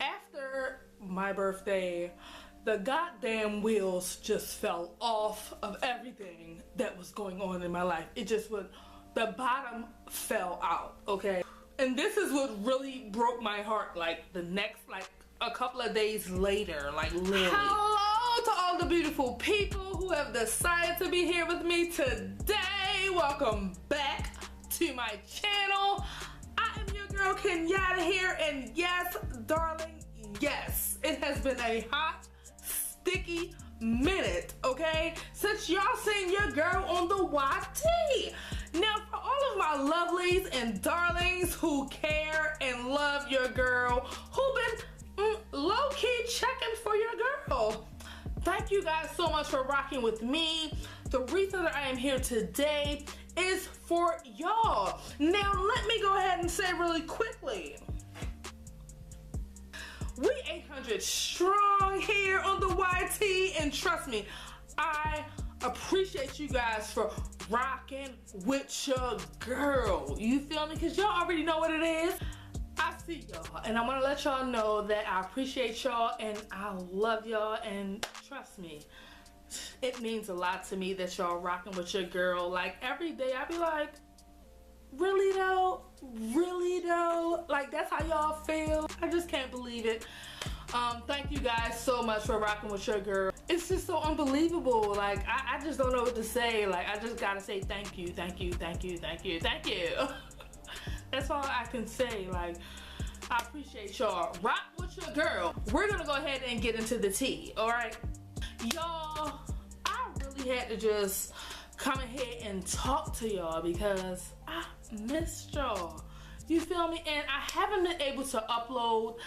After my birthday, the goddamn wheels just fell off of everything that was going on in my life. It just would, the bottom fell out, okay? And this is what really broke my heart, like the next, like a couple of days later, like literally. Hello to all the beautiful people who have decided to be here with me today. Welcome back to my channel. I am your girl Kenyata here, and yes, darling, yes, it has been a hot, sticky minute, okay, since y'all seen your girl on the YT. Now, for all of my lovelies and darlings who care and love your girl, who've been low-key checking for your girl, thank you guys so much for rocking with me. The reason that I am here today is for y'all. Now, let me go ahead and say really quickly, we 800 strong here on the YT, and trust me, I appreciate you guys for rocking with your girl. You feel me? Because y'all already know what it is. I see y'all, and I'm gonna let y'all know that I appreciate y'all and I love y'all, and trust me, it means a lot to me that y'all rocking with your girl. Like every day I be like, really though? Really though? Like that's how y'all feel? I just can't believe it. Thank you guys so much for rocking with your girl. It's just so unbelievable. Like I just don't know what to say. Like I just gotta say thank you, thank you, thank you, thank you, thank you. That's all I can say. Like I appreciate y'all. Rock with your girl. We're gonna go ahead and get into the tea, alright? Y'all, I really had to just come ahead and talk to y'all because I missed y'all. You feel me? And I haven't been able to upload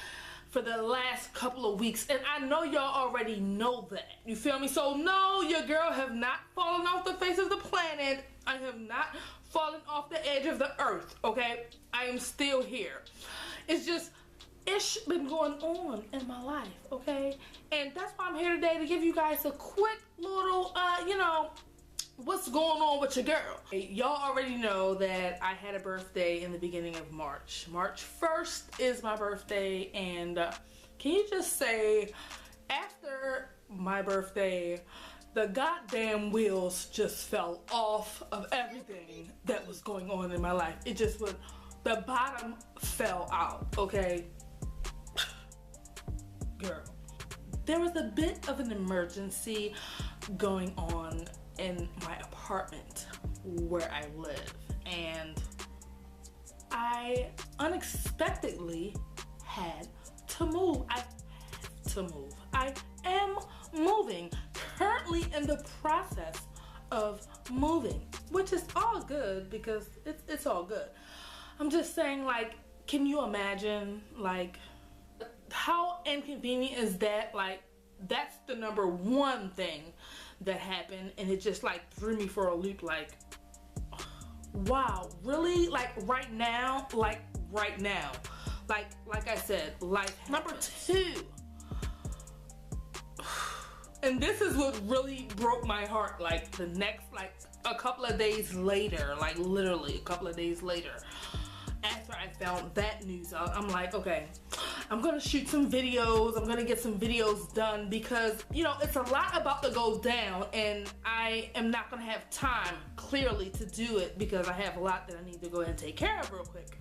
for the last couple of weeks, and I know y'all already know that. You feel me? So no, your girl have not fallen off the face of the planet. I have not fallen off the edge of the earth, okay? I am still here. It's just ish been going on in my life, okay? And that's why I'm here today, to give you guys a quick little you know, what's going on with your girl. Y'all already know that I had a birthday in the beginning of March. March 1st is my birthday, and can you just say, after my birthday, the goddamn wheels just fell off of everything that was going on in my life. It just would, the bottom fell out, okay? Girl, there was a bit of an emergency going on in my apartment where I live, and I unexpectedly had to move. I have to move. I am moving, currently in the process of moving, which is all good because it's all good. I'm just saying, like, can you imagine, like, how inconvenient is that? Like, that's the number one thing that happened, and it just like threw me for a loop. Like, wow, really? Like right now? Like right now? Like I said, life. Number two, and this is what really broke my heart, like the next, like a couple of days later, like literally a couple of days later, after I found that news out, I'm like, okay, I'm gonna shoot some videos. I'm gonna get some videos done because, you know, it's a lot about to go down, and I am not gonna have time clearly to do it because I have a lot that I need to go ahead and take care of real quick.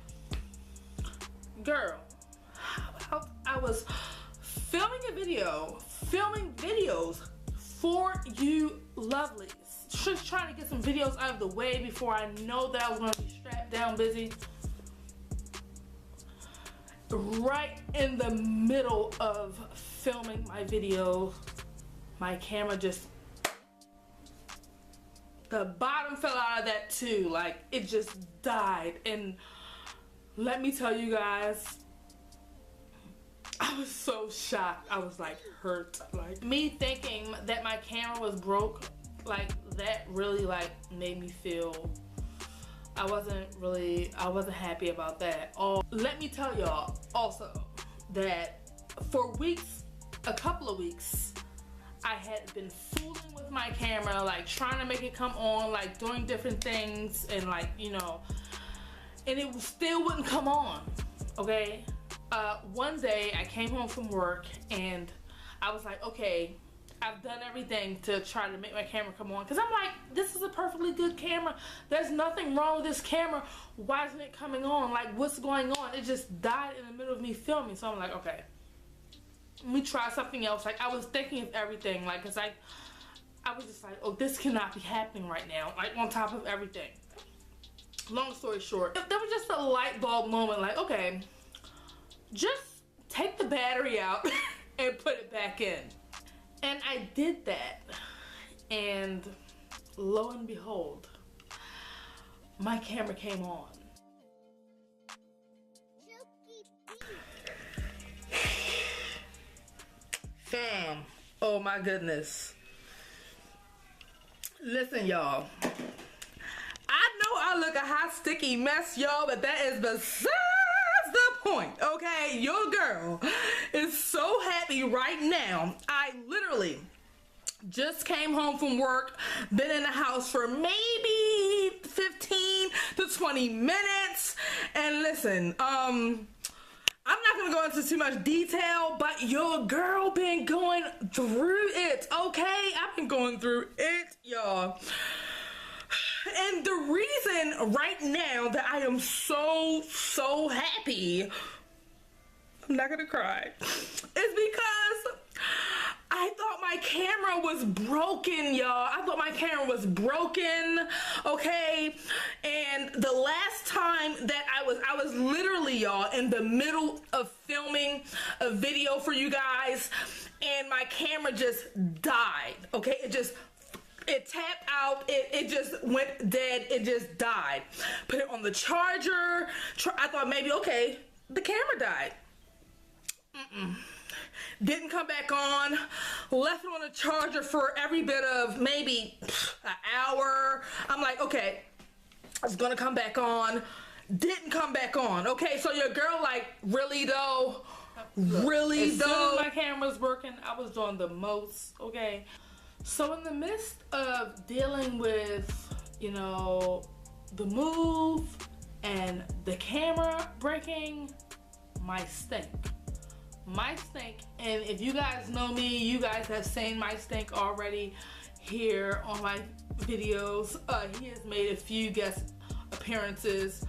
Girl, how about I was filming videos for you lovelies. Just trying to get some videos out of the way before I know that I was gonna be strapped down busy. Right in the middle of filming my video, my camera just, the bottom fell out of that too. Like it just died. And let me tell you guys, I was so shocked. I was like hurt. Like me thinking that my camera was broke, like that really like made me feel, I wasn't happy about that. Oh, let me tell y'all also that for weeks, a couple of weeks, I had been fooling with my camera, like trying to make it come on, like doing different things, and like, you know, and it still wouldn't come on, okay? one day I came home from work and I was like, okay, I've done everything to try to make my camera come on, because I'm like, this is a perfectly good camera. There's nothing wrong with this camera. Why isn't it coming on? Like, what's going on? It just died in the middle of me filming. So I'm like, okay, let me try something else. Like, I was thinking of everything, like, because I was just like, oh, this cannot be happening right now, like, on top of everything. Long story short, there was just a light bulb moment, like, okay, just take the battery out and put it back in. And I did that, and lo and behold, my camera came on. Fam, oh my goodness. Listen, y'all, I know I look a hot sticky mess, y'all, but that is besides the point, okay? Your girl is so happy right now. I literally just came home from work, been in the house for maybe 15 to 20 minutes, and listen, I'm not gonna go into too much detail, but your girl been going through it, okay? I've been going through it, y'all. And the reason right now that I am so happy, I'm not gonna cry, is because I thought my camera was broken, y'all. I thought my camera was broken, okay? And the last time that I was literally, y'all, in the middle of filming a video for you guys, and my camera just died, okay? It tapped out, it just went dead, it just died. Put it on the charger, I thought maybe, okay, the camera died. Didn't come back on, left it on the charger for every bit of maybe an hour. I'm like, okay, it's gonna come back on. Didn't come back on, okay? So your girl like, really though? Really though? As soon as my camera's working, I was doing the most, okay? So in the midst of dealing with, you know, the move and the camera breaking, my stink, and if you guys know me, you guys have seen my stink already here on my videos. He has made a few guest appearances.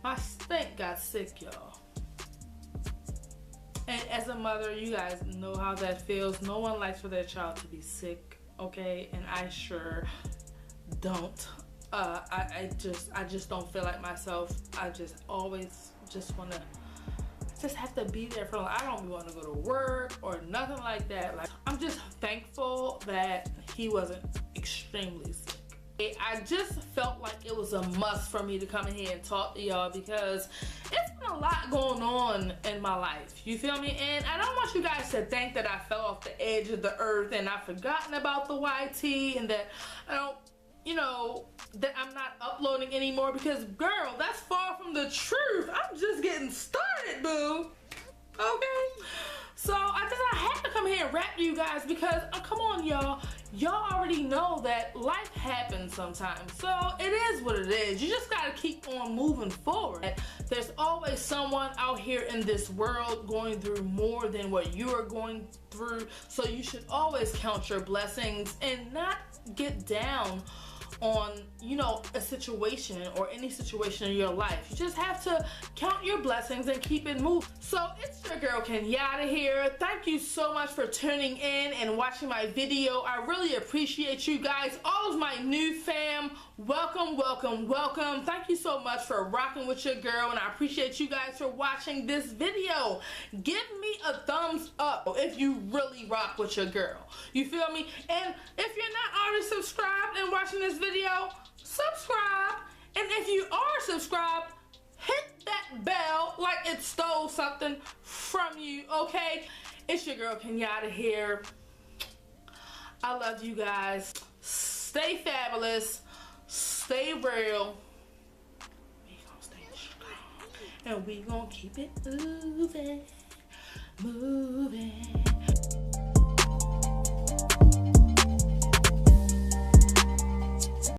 My stink got sick, y'all. And as a mother, you guys know how that feels. No one likes for their child to be sick, okay? And I sure don't. I just don't feel like myself. I just always just want to just have to be there for them. I don't want to go to work or nothing like that. Like, I'm just thankful that he wasn't extremely sick. I just felt like it was a must for me to come in here and talk to y'all, because it's been a lot going on in my life, you feel me? And I don't want you guys to think that I fell off the edge of the earth and I've forgotten about the YT and that I don't, you know, that I'm not uploading anymore, because girl, that's far from the truth. I'm just getting started, boo. Okay? So I had to come here and rap to you guys, because come on, y'all already know that life happens sometimes. So it is what it is. You just gotta keep on moving forward. There's always someone out here in this world going through more than what you are going through. So you should always count your blessings and not get down on, you know, a situation or any situation in your life. You just have to count your blessings and keep it moving. So it's your girl Kenyata here. Thank you so much for tuning in and watching my video. I really appreciate you guys. All of my new fam, welcome, welcome, welcome. Thank you so much for rocking with your girl, and I appreciate you guys for watching this video. Give me a thumbs up if you really rock with your girl. You feel me? And if you're not already subscribed and watching this video, subscribe. And if you are subscribed, hit that bell like it stole something from you, okay? It's your girl Kenyata here. I love you guys. Stay fabulous. Stay real. We gonna stay strong. And we gonna keep it moving. Moving.